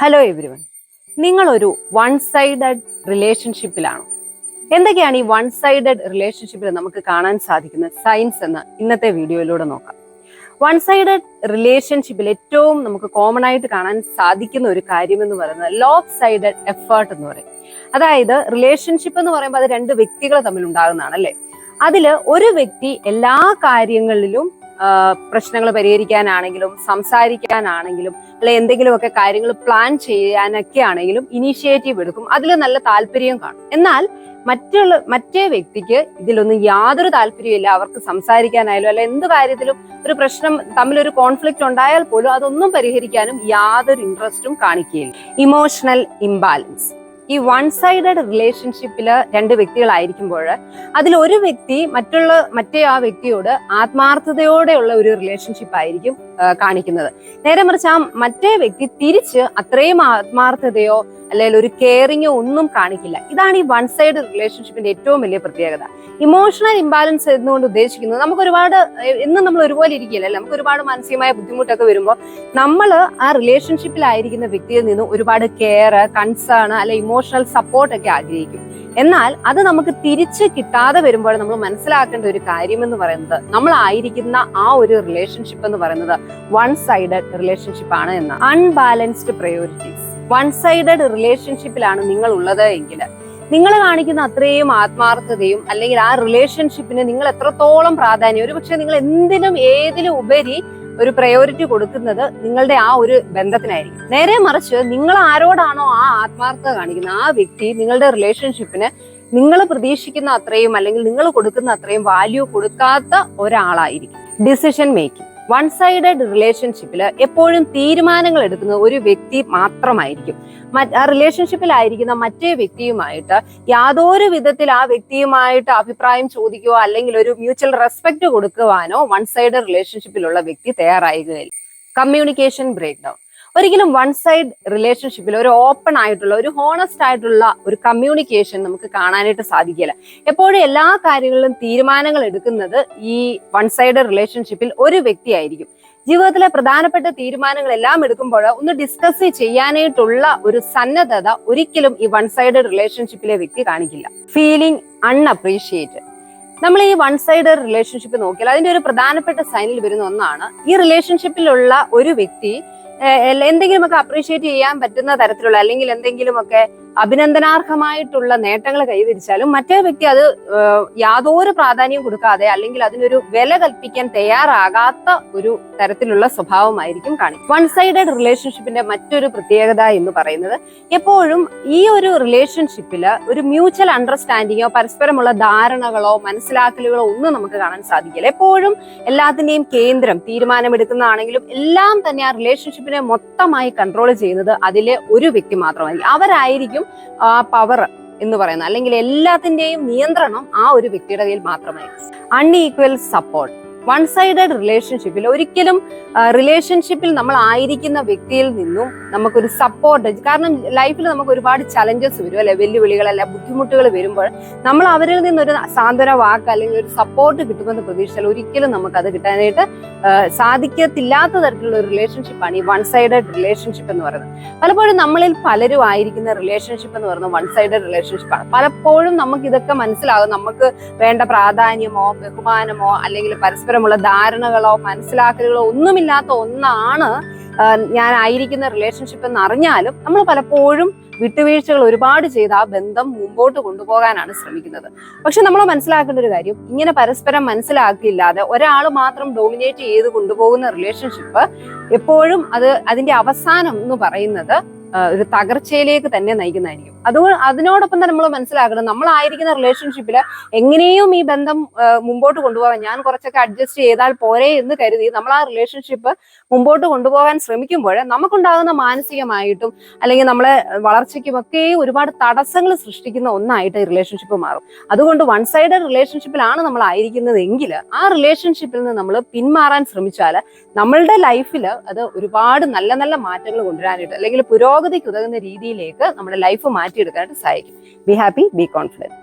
Hello everyone, നിങ്ങളൊരു one sided റിലേഷൻഷിപ്പിലാണോ? എന്തൊക്കെയാണ് ഈ വൺ സൈഡഡ് റിലേഷൻഷിപ്പിൽ നമുക്ക് കാണാൻ സാധിക്കുന്ന സയൻസ് എന്ന് ഇന്നത്തെ വീഡിയോയിലൂടെ നോക്കാം. വൺ സൈഡഡ് റിലേഷൻഷിപ്പിൽ ഏറ്റവും നമുക്ക് കോമൺ ആയിട്ട് കാണാൻ സാധിക്കുന്ന ഒരു കാര്യം എന്ന് പറയുന്നത് ലോപ്പ് സൈഡഡ് എഫേർട്ട് എന്ന് പറയും. അതായത് റിലേഷൻഷിപ്പ് എന്ന് പറയുമ്പോൾ അത് രണ്ട് വ്യക്തികൾ തമ്മിൽ ഉണ്ടാകുന്നതാണ് അല്ലെ. അതില് ഒരു വ്യക്തി എല്ലാ കാര്യങ്ങളിലും പ്രശ്നങ്ങൾ പരിഹരിക്കാനാണെങ്കിലും സംസാരിക്കാനാണെങ്കിലും അല്ലെ എന്തെങ്കിലുമൊക്കെ കാര്യങ്ങൾ പ്ലാൻ ചെയ്യാനൊക്കെ ആണെങ്കിലും ഇനീഷ്യേറ്റീവ് എടുക്കും, അതിൽ നല്ല താല്പര്യം കാണും. എന്നാൽ മറ്റേ വ്യക്തിക്ക് ഇതിലൊന്നും യാതൊരു താല്പര്യമില്ല. അവർക്ക് സംസാരിക്കാനായാലും അല്ലെ എന്ത് കാര്യത്തിലും ഒരു പ്രശ്നം തമ്മിലൊരു കോൺഫ്ലിക്റ്റ് ഉണ്ടായാൽ പോലും അതൊന്നും പരിഹരിക്കാനും യാതൊരു ഇൻട്രസ്റ്റും കാണിക്കുകയില്ല. Emotional imbalance. ഈ വൺ സൈഡഡ് റിലേഷൻഷിപ്പില് രണ്ട് വ്യക്തികളായിരിക്കുമ്പോൾ അതിൽ ഒരു വ്യക്തി മറ്റേ ആ വ്യക്തിയോട് ആത്മാർത്ഥതയോടെയുള്ള ഒരു റിലേഷൻഷിപ്പ് ആയിരിക്കും കാണിക്കുന്നത്. നേരെ മറിച്ച് ആ മറ്റേ വ്യക്തി തിരിച്ച് അത്രയും ആത്മാർത്ഥതയോ അല്ലെങ്കിൽ ഒരു കെയറിങ്ങോ ഒന്നും കാണിക്കില്ല. ഇതാണ് ഈ വൺ സൈഡ് റിലേഷൻഷിപ്പിന്റെ ഏറ്റവും വലിയ പ്രത്യേകത. ഇമോഷണൽ ഇംബാലൻസ് എന്നുകൊണ്ട് ഉദ്ദേശിക്കുന്നത് നമുക്ക് എന്നും നമ്മൾ ഒരുപോലെ ഇരിക്കില്ല. നമുക്ക് ഒരുപാട് മാനസികമായ ബുദ്ധിമുട്ടൊക്കെ വരുമ്പോൾ നമ്മൾ ആ റിലേഷൻഷിപ്പിലായിരിക്കുന്ന വ്യക്തിയിൽ നിന്ന് ഒരുപാട് കെയർ, കൺസേൺ അല്ലെ ഇമോഷണൽ സപ്പോർട്ട് ഒക്കെ ആഗ്രഹിക്കും. എന്നാൽ അത് നമുക്ക് തിരിച്ച് കിട്ടാതെ വരുമ്പോൾ നമ്മൾ മനസ്സിലാക്കേണ്ട ഒരു കാര്യം എന്ന് പറയുന്നത് നമ്മളായിരിക്കുന്ന ആ ഒരു റിലേഷൻഷിപ്പ് എന്ന് പറയുന്നത് വൺ സൈഡഡ് റിലേഷൻഷിപ്പ് ആണ് എന്നാണ്. Unbalanced priorities. വൺ സൈഡഡ് റിലേഷൻഷിപ്പിലാണ് നിങ്ങൾ ഉള്ളത് എങ്കിൽ നിങ്ങൾ കാണിക്കുന്ന അത്രയും ആത്മാർത്ഥതയും അല്ലെങ്കിൽ ആ റിലേഷൻഷിപ്പിന് നിങ്ങൾ എത്രത്തോളം പ്രാധാന്യം, ഒരു പക്ഷെ നിങ്ങൾ എന്തിനും ഏതിലും ഉപരി ഒരു പ്രയോറിറ്റി കൊടുക്കുന്നത് നിങ്ങളുടെ ആ ഒരു ബന്ധത്തിനായിരിക്കും. നേരെ മറിച്ച് നിങ്ങൾ ആരോടാണോ ആ ആത്മാർത്ഥത കാണിക്കുന്നത് ആ വ്യക്തി നിങ്ങളുടെ റിലേഷൻഷിപ്പിന് നിങ്ങൾ പ്രതീക്ഷിക്കുന്ന അത്രയും അല്ലെങ്കിൽ നിങ്ങൾ കൊടുക്കുന്ന അത്രയും വാല്യൂ കൊടുക്കാത്ത ഒരാളായിരിക്കും. Decision making. വൺ സൈഡഡ് റിലേഷൻഷിപ്പിൽ എപ്പോഴും തീരുമാനങ്ങൾ എടുക്കുന്നത് ഒരു വ്യക്തി മാത്രമായിരിക്കും. ആ റിലേഷൻഷിപ്പിലായിരിക്കുന്ന മറ്റേ വ്യക്തിയുമായിട്ട് യാതൊരു വിധത്തിൽ ആ വ്യക്തിയുമായിട്ട് അഭിപ്രായം ചോദിക്കുകയോ അല്ലെങ്കിൽ ഒരു മ്യൂച്വൽ റെസ്പെക്ട് കൊടുക്കുവാനോ വൺ സൈഡ് റിലേഷൻഷിപ്പിലുള്ള വ്യക്തി തയ്യാറാകുകയില്ല. Communication break down. ഒരിക്കലും വൺ സൈഡ് റിലേഷൻഷിപ്പിൽ ഒരു ഓപ്പൺ ആയിട്ടുള്ള ഒരു ഹോണസ്റ്റ് ആയിട്ടുള്ള ഒരു കമ്മ്യൂണിക്കേഷൻ നമുക്ക് കാണാനായിട്ട് സാധിക്കില്ല. എപ്പോഴും എല്ലാ കാര്യങ്ങളിലും തീരുമാനങ്ങൾ എടുക്കുന്നത് ഈ വൺ സൈഡ് റിലേഷൻഷിപ്പിൽ ഒരു വ്യക്തിയായിരിക്കും. ജീവിതത്തിലെ പ്രധാനപ്പെട്ട തീരുമാനങ്ങളെല്ലാം എടുക്കുമ്പോൾ ഒന്ന് ഡിസ്കസ് ചെയ്യാനായിട്ടുള്ള ഒരു സന്നദ്ധത ഒരിക്കലും ഈ വൺ സൈഡ് റിലേഷൻഷിപ്പിലെ വ്യക്തി കാണിക്കില്ല. ഫീലിംഗ് അൺഅപ്രീഷിയേറ്റഡ്. നമ്മൾ ഈ വൺ സൈഡ് റിലേഷൻഷിപ്പ് നോക്കിയാൽ അതിന്റെ ഒരു പ്രധാനപ്പെട്ട സൈനിൽ വരുന്ന ഒന്നാണ് ഈ റിലേഷൻഷിപ്പിലുള്ള ഒരു വ്യക്തി എന്തെങ്കിലുമൊക്കെ അപ്രീഷിയേറ്റ് ചെയ്യാൻ പറ്റുന്ന തരത്തിലുള്ള അല്ലെങ്കിൽ എന്തെങ്കിലുമൊക്കെ അഭിനന്ദനാർഹമായിട്ടുള്ള നേട്ടങ്ങൾ കൈവരിച്ചാലും മറ്റേ വ്യക്തി അത് യാതൊരു പ്രാധാന്യം കൊടുക്കാതെ അല്ലെങ്കിൽ അതിനൊരു വില കൽപ്പിക്കാൻ തയ്യാറാകാത്ത ഒരു തരത്തിലുള്ള സ്വഭാവമായിരിക്കും കാണിക്കും. വൺ സൈഡഡ് റിലേഷൻഷിപ്പിന്റെ മറ്റൊരു പ്രത്യേകത എന്ന് പറയുന്നത് എപ്പോഴും ഈ ഒരു റിലേഷൻഷിപ്പില് ഒരു മ്യൂച്വൽ അണ്ടർസ്റ്റാൻഡിങ്ങോ പരസ്പരമുള്ള ധാരണകളോ മനസ്സിലാക്കലുകളോ ഒന്നും നമുക്ക് കാണാൻ സാധിക്കില്ല. എപ്പോഴും എല്ലാത്തിന്റെയും കേന്ദ്രം തീരുമാനമെടുക്കുന്നതാണെങ്കിലും എല്ലാം തന്നെ ആ റിലേഷൻഷിപ്പിനെ മൊത്തമായി കൺട്രോൾ ചെയ്യുന്നത് അതിലെ ഒരു വ്യക്തി മാത്രമായിരിക്കും. അവരായിരിക്കും ആ പവർ എന്ന് പറയുന്നത് അല്ലെങ്കിൽ എല്ലാത്തിന്റെയും നിയന്ത്രണം ആ ഒരു വ്യക്തിയുടെ കയ്യിൽ മാത്രമായിരിക്കും. Unequal support. വൺ സൈഡഡ് റിലേഷൻഷിപ്പിൽ ഒരിക്കലും റിലേഷൻഷിപ്പിൽ നമ്മൾ ആയിരിക്കുന്ന വ്യക്തിയിൽ നിന്നും നമുക്കൊരു സപ്പോർട്ട്, കാരണം ലൈഫിൽ നമുക്ക് ഒരുപാട് ചലഞ്ചസ് വരും അല്ലെ, വെല്ലുവിളികളല്ല ബുദ്ധിമുട്ടുകൾ വരുമ്പോൾ നമ്മൾ അവരിൽ നിന്നൊരു സാന്ത്വന വാക്ക് അല്ലെങ്കിൽ ഒരു സപ്പോർട്ട് കിട്ടുമെന്ന് പ്രതീക്ഷിച്ചാൽ ഒരിക്കലും നമുക്ക് അത് കിട്ടാനായിട്ട് സാധിക്കത്തില്ലാത്ത തരത്തിലുള്ള ഒരു റിലേഷൻഷിപ്പാണ് ഈ വൺ സൈഡഡ് റിലേഷൻഷിപ്പ് എന്ന് പറയുന്നത്. പലപ്പോഴും നമ്മളിൽ പലരും ആയിരിക്കുന്ന റിലേഷൻഷിപ്പ് എന്ന് പറയുന്നത് വൺ സൈഡഡ് റിലേഷൻഷിപ്പാണ്. പലപ്പോഴും നമുക്ക് ഇതൊക്കെ മനസ്സിലാകും. നമുക്ക് വേണ്ട പ്രാധാന്യമോ ബഹുമാനമോ അല്ലെങ്കിൽ പരസ്പരമുള്ള ധാരണകളോ മനസ്സിലാക്കലുകളോ ഒന്നുമില്ലാത്ത ഒന്നാണ് ഞാൻ ആയിരിക്കുന്ന റിലേഷൻഷിപ്പ് എന്ന് അറിഞ്ഞാലും നമ്മൾ പലപ്പോഴും വിട്ടുവീഴ്ചകൾ ഒരുപാട് ചെയ്ത് ആ ബന്ധം മുമ്പോട്ട് കൊണ്ടുപോകാനാണ് ശ്രമിക്കുന്നത്. പക്ഷെ നമ്മൾ മനസ്സിലാക്കേണ്ട ഒരു കാര്യം, ഇങ്ങനെ പരസ്പരം മനസ്സിലാക്കിയില്ലാതെ ഒരാൾ മാത്രം ഡോമിനേറ്റ് ചെയ്ത് കൊണ്ടുപോകുന്ന റിലേഷൻഷിപ്പ് എപ്പോഴും അതിന്റെ അവസാനം എന്ന് പറയുന്നത് ഒരു തകർച്ചയിലേക്ക് തന്നെ നയിക്കുന്നതായിരിക്കും. അതിനോടൊപ്പം തന്നെ നമ്മൾ മനസ്സിലാക്കണം, നമ്മളായിരിക്കുന്ന റിലേഷൻഷിപ്പിൽ എങ്ങനെയും ഈ ബന്ധം മുമ്പോട്ട് കൊണ്ടുപോകാൻ ഞാൻ കുറച്ചൊക്കെ അഡ്ജസ്റ്റ് ചെയ്താൽ പോരെ എന്ന് കരുതി നമ്മൾ ആ റിലേഷൻഷിപ്പ് മുമ്പോട്ട് കൊണ്ടുപോകാൻ ശ്രമിക്കുമ്പോൾ നമുക്കുണ്ടാകുന്ന മാനസികമായിട്ടും അല്ലെങ്കിൽ നമ്മളെ വളർച്ചയ്ക്കുമൊക്കെ ഒരുപാട് തടസ്സങ്ങൾ സൃഷ്ടിക്കുന്ന ഒന്നായിട്ട് ഈ റിലേഷൻഷിപ്പ് മാറും. അതുകൊണ്ട് വൺ സൈഡ് റിലേഷൻഷിപ്പിലാണ് നമ്മൾ ആയിരിക്കുന്നത് എങ്കിൽ ആ റിലേഷൻഷിപ്പിൽ നിന്ന് നമ്മൾ പിന്മാറാൻ ശ്രമിച്ചാൽ നമ്മളുടെ ലൈഫിൽ അത് ഒരുപാട് നല്ല നല്ല മാറ്റങ്ങൾ കൊണ്ടുവരാനായിട്ട് അല്ലെങ്കിൽ പുരോഗതിക്ക് ഉതകുന്ന രീതിയിലേക്ക് നമ്മുടെ ലൈഫ് മാറ്റിയെടുക്കാനായിട്ട് സഹായിക്കും. Be happy, B confident.